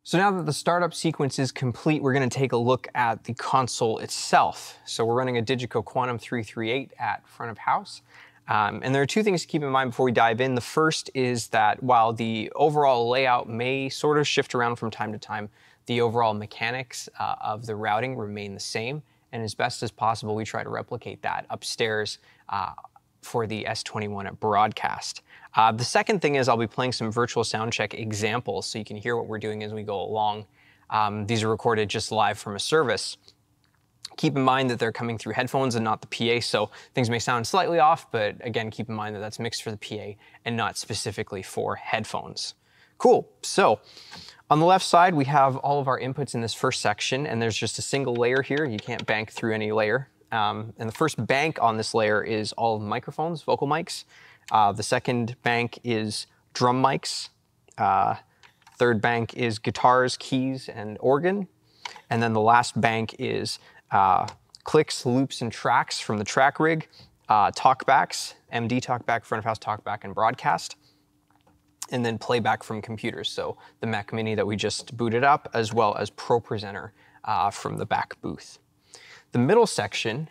So now that the startup sequence is complete, we're going to take a look at the console itself. So we're running a DiGiCo Quantum 338 at front of house. And there are two things to keep in mind before we dive in. The first is that while the overall layout may sort of shift around from time to time, the overall mechanics of the routing remain the same. And as best as possible, we try to replicate that upstairs for the S21 at broadcast. The second thing is I'll be playing some virtual soundcheck examples so you can hear what we're doing as we go along. These are recorded just live from a service. Keep in mind that they're coming through headphones and not the PA, so things may sound slightly off, but again, keep in mind that that's mixed for the PA and not specifically for headphones. Cool, so on the left side, we have all of our inputs in this first section, and there's just a single layer here. You can't bank through any layer. And the first bank on this layer is all microphones, vocal mics. The second bank is drum mics. Third bank is guitars, keys, and organ. And then the last bank is clicks, loops, and tracks from the track rig, talkbacks, MD talkback, front of house talkback, and broadcast. And then playback from computers, so the Mac Mini that we just booted up, as well as Pro Presenter from the back booth. The middle section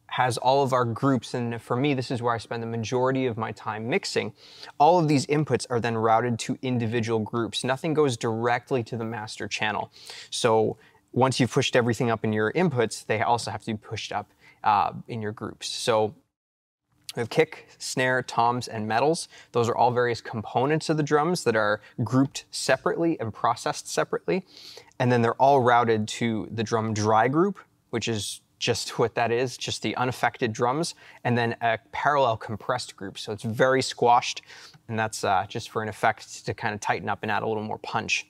has all of our groups, and for me, this is where I spend the majority of my time mixing. All of these inputs are then routed to individual groups. Nothing goes directly to the master channel. So once you've pushed everything up in your inputs, they also have to be pushed up in your groups. So we have kick, snare, toms, and metals. Those are all various components of the drums that are grouped separately and processed separately. And then they're all routed to the drum dry group, which is just what that is, just the unaffected drums, and then a parallel compressed group. So it's very squashed, and that's just for an effect to kind of tighten up and add a little more punch.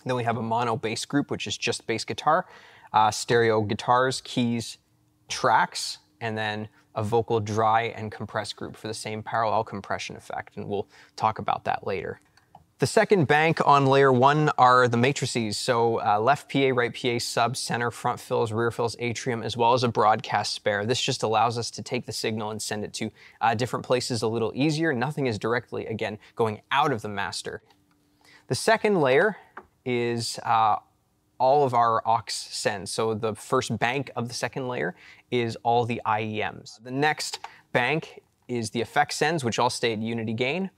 Then we have a mono bass group, which is just bass guitar, stereo guitars, keys, tracks, and then a vocal dry and compressed group for the same parallel compression effect, and we'll talk about that later. The second bank on layer one are the matrices, so left PA, right PA, sub, center, front fills, rear fills, atrium, as well as a broadcast spare. This just allows us to take the signal and send it to different places a little easier. Nothing is directly, again, going out of the master. The second layer is all of our aux sends. So the first bank of the second layer is all the IEMs. The next bank is the effect sends, which all stay at unity gain.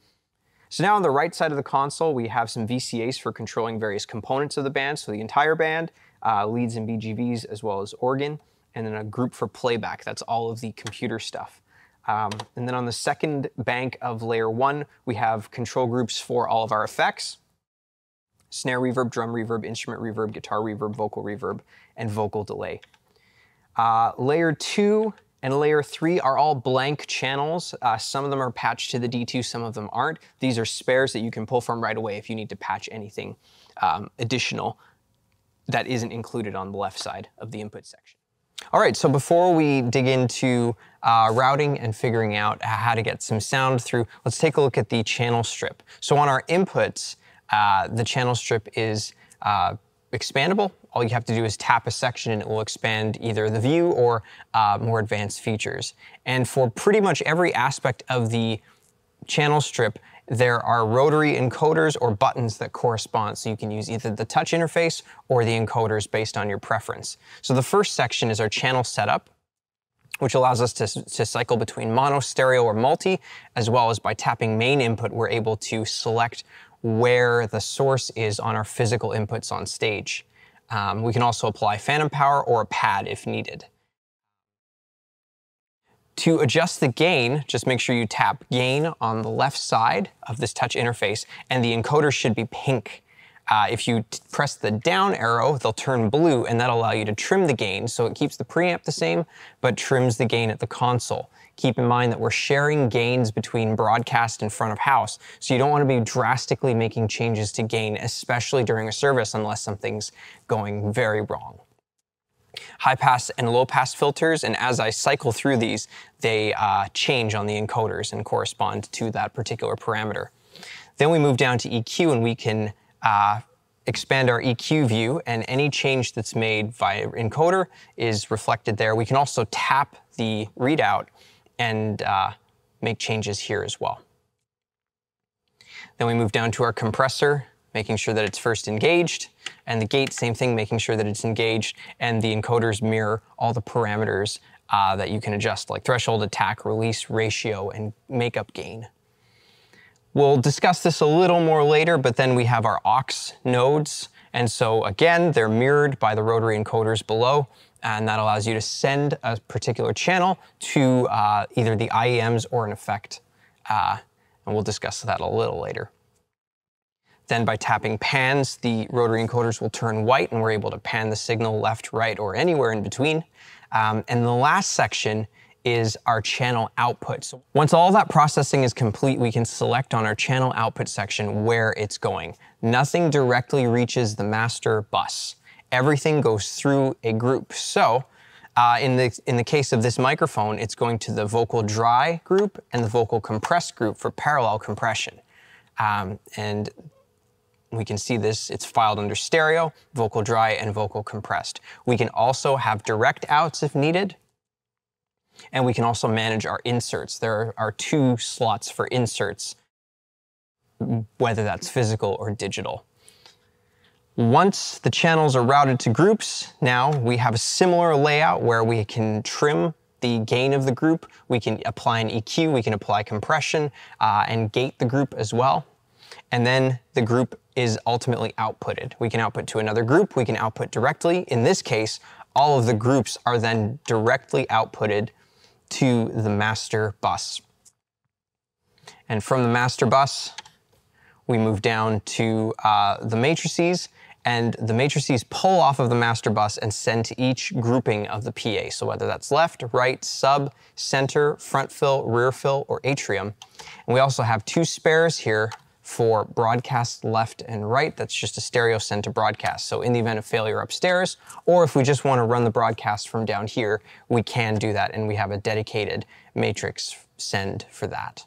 So now on the right side of the console, we have some VCAs for controlling various components of the band. So the entire band, leads and BGVs, as well as organ, and then a group for playback. That's all of the computer stuff. And then on the second bank of layer one, we have control groups for all of our effects: snare reverb, drum reverb, instrument reverb, guitar reverb, vocal reverb, and vocal delay. Layer 2 and layer 3 are all blank channels. Some of them are patched to the D2, some of them aren't. These are spares that you can pull from right away if you need to patch anything additional that isn't included on the left side of the input section. All right, so before we dig into routing and figuring out how to get some sound through, let's take a look at the channel strip. So on our inputs, the channel strip is expandable. All you have to do is tap a section and it will expand either the view or more advanced features. And for pretty much every aspect of the channel strip, there are rotary encoders or buttons that correspond. So you can use either the touch interface or the encoders based on your preference. So the first section is our channel setup, which allows us to cycle between mono, stereo, or multi, as well as by tapping main input, we're able to select where the source is on our physical inputs on stage. We can also apply phantom power or a pad if needed. To adjust the gain, just make sure you tap gain on the left side of this touch interface, and the encoder should be pink. If you press the down arrow, they'll turn blue, and that'll allow you to trim the gain, so it keeps the preamp the same, but trims the gain at the console. Keep in mind that we're sharing gains between broadcast and front of house, so you don't want to be drastically making changes to gain, especially during a service, unless something's going very wrong. High pass and low pass filters, and as I cycle through these, they change on the encoders and correspond to that particular parameter. Then we move down to EQ, and we can expand our EQ view, and any change that's made via encoder is reflected there. We can also tap the readout and make changes here as well. Then we move down to our compressor making sure that it's first engaged, and the gate, same thing, making sure that it's engaged, and the encoders mirror all the parameters that you can adjust, like threshold, attack, release, ratio, and makeup gain. We'll discuss this a little more later, but then we have our aux nodes. And so again, they're mirrored by the rotary encoders below, and that allows you to send a particular channel to either the IEMs or an effect. And we'll discuss that a little later. Then by tapping pans, the rotary encoders will turn white, and we're able to pan the signal left, right, or anywhere in between. And the last section is our channel output. So once all that processing is complete, we can select on our channel output section where it's going. Nothing directly reaches the master bus. Everything goes through a group. So in the case of this microphone, it's going to the vocal dry group and the vocal compress group for parallel compression. And we can see this, it's filed under stereo, vocal dry, and vocal compressed. We can also have direct outs if needed. And we can also manage our inserts. There are 2 slots for inserts, whether that's physical or digital. Once the channels are routed to groups, now we have a similar layout where we can trim the gain of the group. We can apply an EQ, we can apply compression, and gate the group as well. And then the group is ultimately outputted. We can output to another group, we can output directly. In this case, all of the groups are then directly outputted to the master bus. And from the master bus, we move down to the matrices, and the matrices pull off of the master bus and send to each grouping of the PA. So whether that's left, right, sub, center, front fill, rear fill, or atrium. And we also have 2 spares here for broadcast left and right. That's just a stereo send to broadcast. So in the event of failure upstairs, or if we just want to run the broadcast from down here, we can do that, and we have a dedicated matrix send for that.